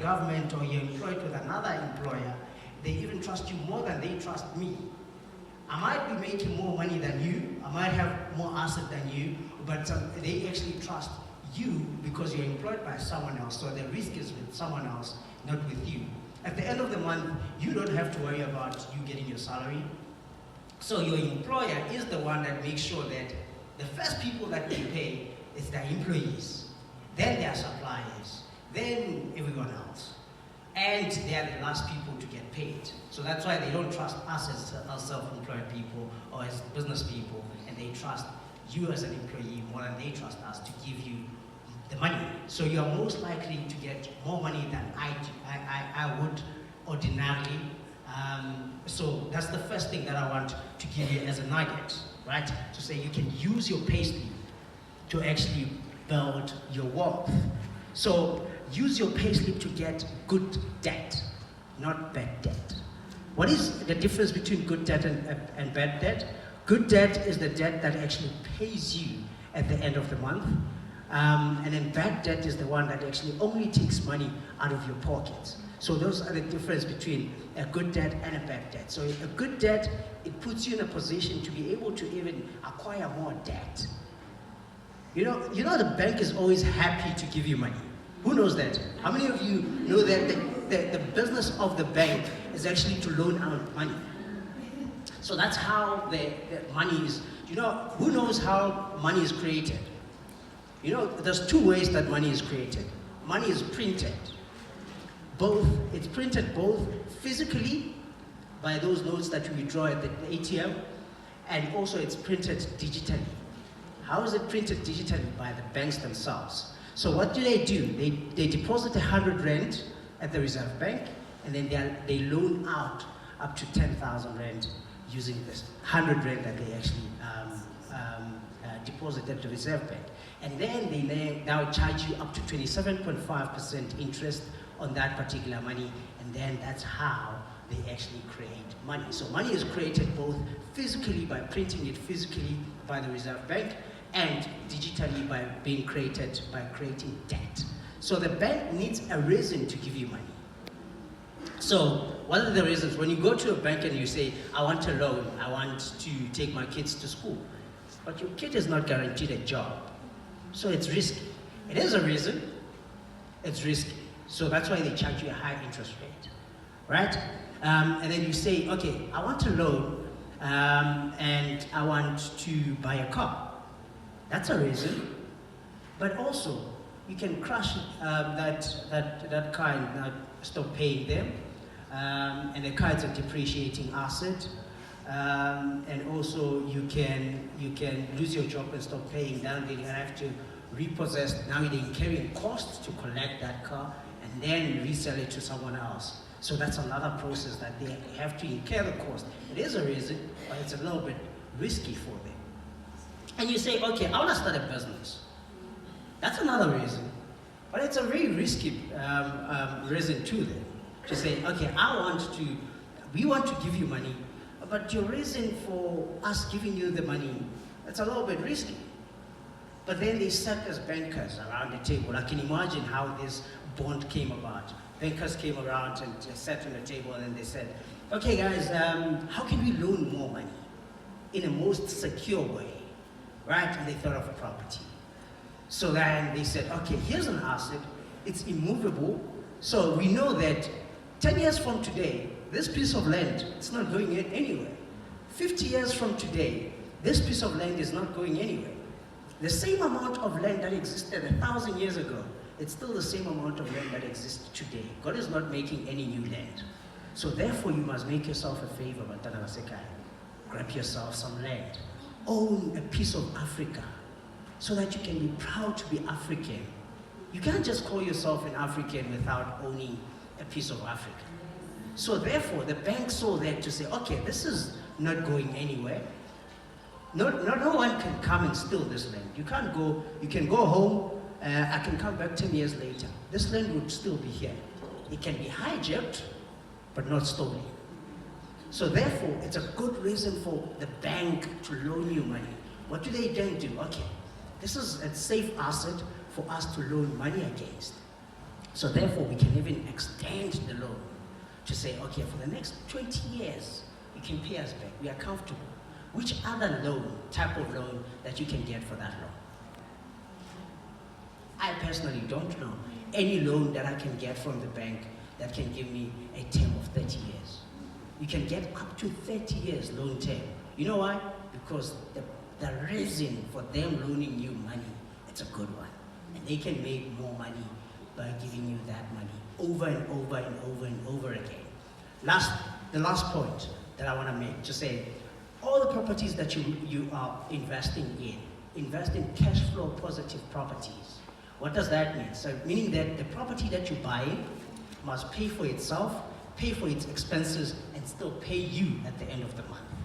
government or you're employed with another employer, they even trust you more than they trust me. I might be making more money than you, I might have more asset than you, but they actually trust you because you're employed by someone else, so the risk is with someone else, not with you. At the end of the month, you don't have to worry about you getting your salary. So your employer is the one that makes sure that the first people that they pay is their employees, then their suppliers, then everyone else. And they are the last people to get paid. So that's why they don't trust us as self-employed people or as business people, and they trust you as an employee more than they trust us to give you the money. So you are most likely to get more money than I would ordinarily. So that's the first thing that I want to give you as a nugget, right? To say you can use your payslip to actually build your wealth. So use your payslip to get good debt, not bad debt. What is the difference between good debt and bad debt? Good debt is the debt that actually pays you at the end of the month. And then bad debt is the one that actually only takes money out of your pockets. So those are the difference between a good debt and a bad debt. So a good debt, it puts you in a position to be able to even acquire more debt. You know the bank is always happy to give you money. Who knows that? How many of you know that the business of the bank is actually to loan out money? So that's how the money is. Who knows how money is created? There's two ways that money is created. Money is printed. It's printed both physically by those notes that we draw at the ATM, and also it's printed digitally. How is it printed digitally? By the banks themselves. So what do? They deposit 100 Rand at the Reserve Bank, and then they loan out up to 10,000 Rand using this 100 Rand that they actually deposit at the Reserve Bank. And then they now charge you up to 27.5% interest on that particular money, and then that's how they actually create money. So money is created both physically by printing it physically by the Reserve Bank, and digitally by being created by creating debt. So the bank needs a reason to give you money. So one of the reasons, when you go to a bank and you say, I want a loan, I want to take my kids to school, but your kid is not guaranteed a job. So it's risky. It is a reason, it's risky. So that's why they charge you a high interest rate, right? And then you say, okay, I want a loan and I want to buy a car. That's a reason. But also, you can crash that car and not stop paying them. And the car is a depreciating asset. And also, you can lose your job and stop paying. Now they have to repossess. Now they carry costs to collect that car and then resell it to someone else. So that's another process that they have to incur the cost. It is a reason, but it's a little bit risky for them. And you say, okay, I want to start a business. That's another reason. But it's a very risky reason too then. To say, okay, we want to give you money, but your reason for us giving you the money, it's a little bit risky. But then they sat as bankers around the table. I can imagine how this bond came about. Bankers came around and sat on the table and they said, okay guys, how can we loan more money in a most secure way, right? And they thought of a property. So then they said, okay, here's an asset, it's immovable, so we know that 10 years from today, this piece of land, it's not going anywhere. 50 years from today, this piece of land is not going anywhere. The same amount of land that existed 1,000 years ago, it's still the same amount of land that exists today. God is not making any new land. So therefore, you must make yourself a favor, Bantana Vasekai. Grab yourself some land. Own a piece of Africa, so that you can be proud to be African. You can't just call yourself an African without owning a piece of Africa. So therefore, the bank saw that to say, okay, this is not going anywhere. No one can come and steal this land. You can go home, I can come back 10 years later. This land would still be here. It can be hijacked, but not stolen. So therefore, it's a good reason for the bank to loan you money. What do they then do? Okay, this is a safe asset for us to loan money against. So therefore, we can even extend the loan to say, okay, for the next 20 years, you can pay us back. We are comfortable. Which other loan, type of loan, that you can get for that loan? I personally don't know any loan that I can get from the bank that can give me a term of 30 years. You can get up to 30 years loan term. You know why? Because the reason for them loaning you money, it's a good one. And they can make more money by giving you that money over and over and over and over again. The last point that I want to make, to say, all the properties that you are investing in, invest in cash flow positive properties. What does that mean? So meaning that the property that you buy must pay for itself, pay for its expenses, and still pay you at the end of the month.